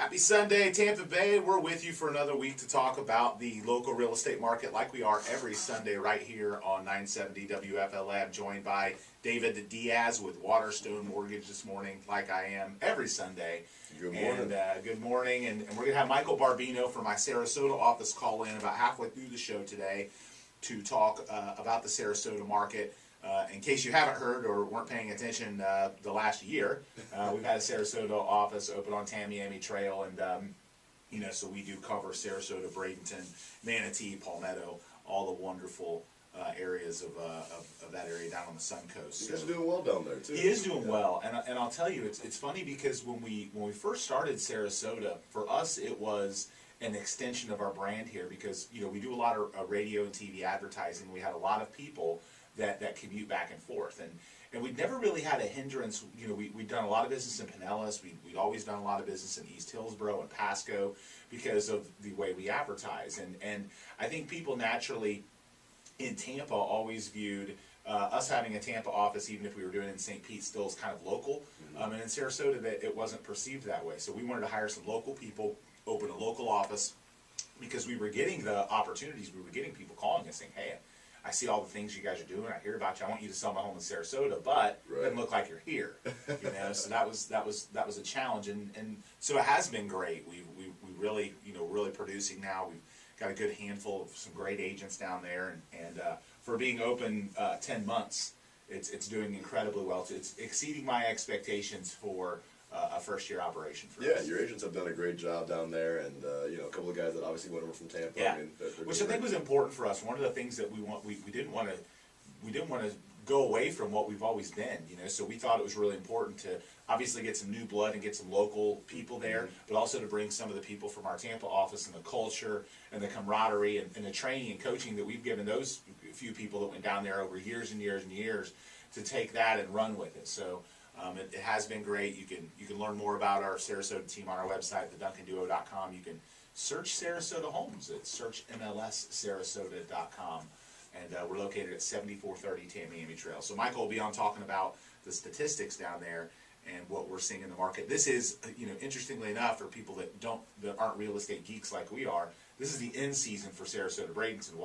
Happy Sunday, Tampa Bay. We're with you for another week to talk about the local real estate market like we are every Sunday right here on 970 WFLM, joined by David Diaz with Waterstone Mortgage this morning, like I am every Sunday. Good morning. And good morning. And we're going to have Michael Barbino from my Sarasota office call in about halfway through the show today to talk about the Sarasota market. In case you haven't heard or weren't paying attention the last year, we've had a Sarasota office open on Tamiami Trail, and so we do cover Sarasota, Bradenton, Manatee, Palmetto, all the wonderful areas of that area down on the Sun Coast. You guys are doing well down there too. He is doing well, and I'll tell you, it's funny because when we first started Sarasota, for us it was an extension of our brand here because we do a lot of radio and TV advertising. We had a lot of people that commute back and forth, and we'd never really had a hindrance. We'd done a lot of business in Pinellas. We'd always done a lot of business in East Hillsborough and Pasco because of the way we advertise, and I think people naturally in Tampa always viewed us having a Tampa office, even if we were doing it in St. Pete, still as kind of local, and in Sarasota that it wasn't perceived that way. So we wanted to hire some local people, open a local office, because we were getting the opportunities. We were getting people calling us saying, "Hey, I see all the things you guys are doing. I hear about you. I want you to sell my home in Sarasota, but it doesn't look like you're here." So that was a challenge, and so it has been great. We really really producing now. We've got a good handful of some great agents down there, and for being open 10 months, it's doing incredibly well. It's exceeding my expectations for a first-year operation for us. Your agents have done a great job down there, and a couple of guys that obviously went over from Tampa. Yeah, I mean, which I think was important for us. One of the things that we didn't want to go away from what we've always been. So we thought it was really important to obviously get some new blood and get some local people there, but also to bring some of the people from our Tampa office and the culture and the camaraderie and the training and coaching that we've given those few people that went down there over years and years and years to take that and run with it. So. It has been great. You can learn more about our Sarasota team on our website, theduncanduo.com. You can search Sarasota Homes. It's search MLSSarasota.com. And we're located at 7430 Tamiami Trail. So Michael will be on talking about the statistics down there and what we're seeing in the market. This is, interestingly enough, for people that aren't real estate geeks like we are, this is the end season for Sarasota Bradenton.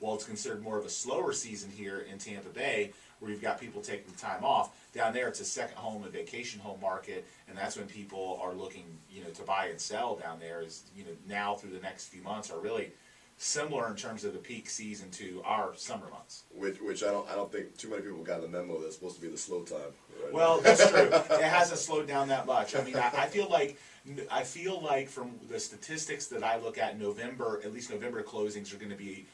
While it's considered more of a slower season here in Tampa Bay, where you've got people taking time off, down there it's a second home and vacation home market, and that's when people are looking, to buy and sell down there. Is now through the next few months are really similar in terms of the peak season to our summer months. Which I don't think too many people got the memo that's supposed to be the slow time. Right? Well, that's true. It hasn't slowed down that much. I mean, I feel like from the statistics that I look at, November, at least November closings are going to be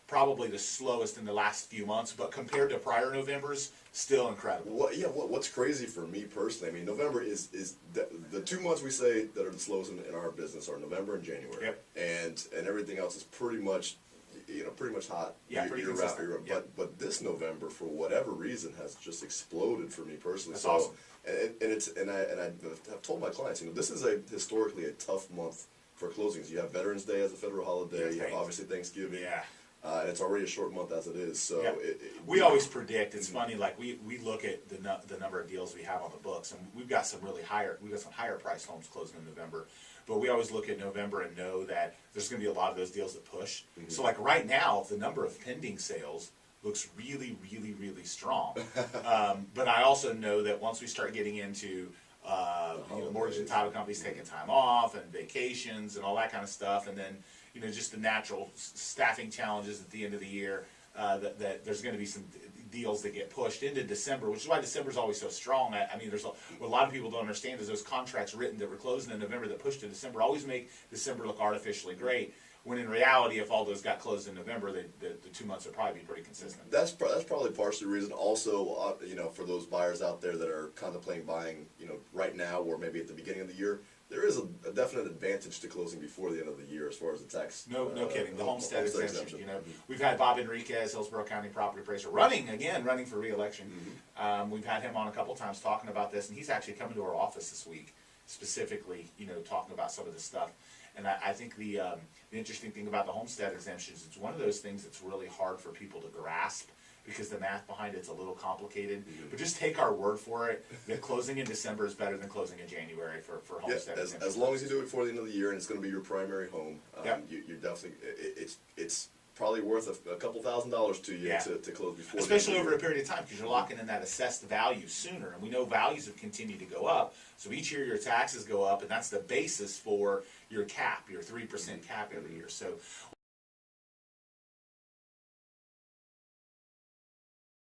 probably the slowest in the last few months, but compared to prior Novembers, still incredible. What's crazy for me personally, I mean, November is the 2 months we say that are the slowest in our business are November and January. Yep. And everything else is pretty much hot pretty year consistent. round. Yep. But this November, for whatever reason, has just exploded for me personally. That's awesome. And I've told my clients, this is historically a tough month for closings. You have Veterans Day as a federal holiday. You have obviously Thanksgiving. Yeah. And it's already a short month as it is. So we always predict. It's funny. Like we look at the number of deals we have on the books, and we've got some higher priced homes closing in November. But we always look at November and know that there's going to be a lot of those deals that push. So like right now, the number of pending sales looks really, really, really strong. But I also know that once we start getting into mortgage and title companies taking time off and vacations and all that kind of stuff, and then just the natural staffing challenges at the end of the year, that there's going to be some deals that get pushed into December, which is why December is always so strong. I mean, what a lot of people don't understand is those contracts written that were closing in November that pushed to December always make December look artificially great, when in reality, if all those got closed in November, the 2 months would probably be pretty consistent. That's probably partially the reason. Also, for those buyers out there that are contemplating buying, right now or maybe at the beginning of the year, there is a definite advantage to closing before the end of the year as far as the tax. No kidding. The homestead exemption. We've had Bob Enriquez, Hillsborough County property appraiser, running for re-election. We've had him on a couple times talking about this, and he's actually coming to our office this week, specifically, talking about some of this stuff. And I think the interesting thing about the homestead exemptions, it's one of those things that's really hard for people to grasp because the math behind it's a little complicated. But just take our word for it that closing in December is better than closing in January for homestead. Yeah, as long as you do it before the end of the year and it's going to be your primary home, you're definitely it's probably worth a couple $1,000s to you to close before. Especially over a period of time, because you're locking in that assessed value sooner, and we know values have continued to go up. So each year your taxes go up, and that's the basis for your cap, your 3% cap every year. So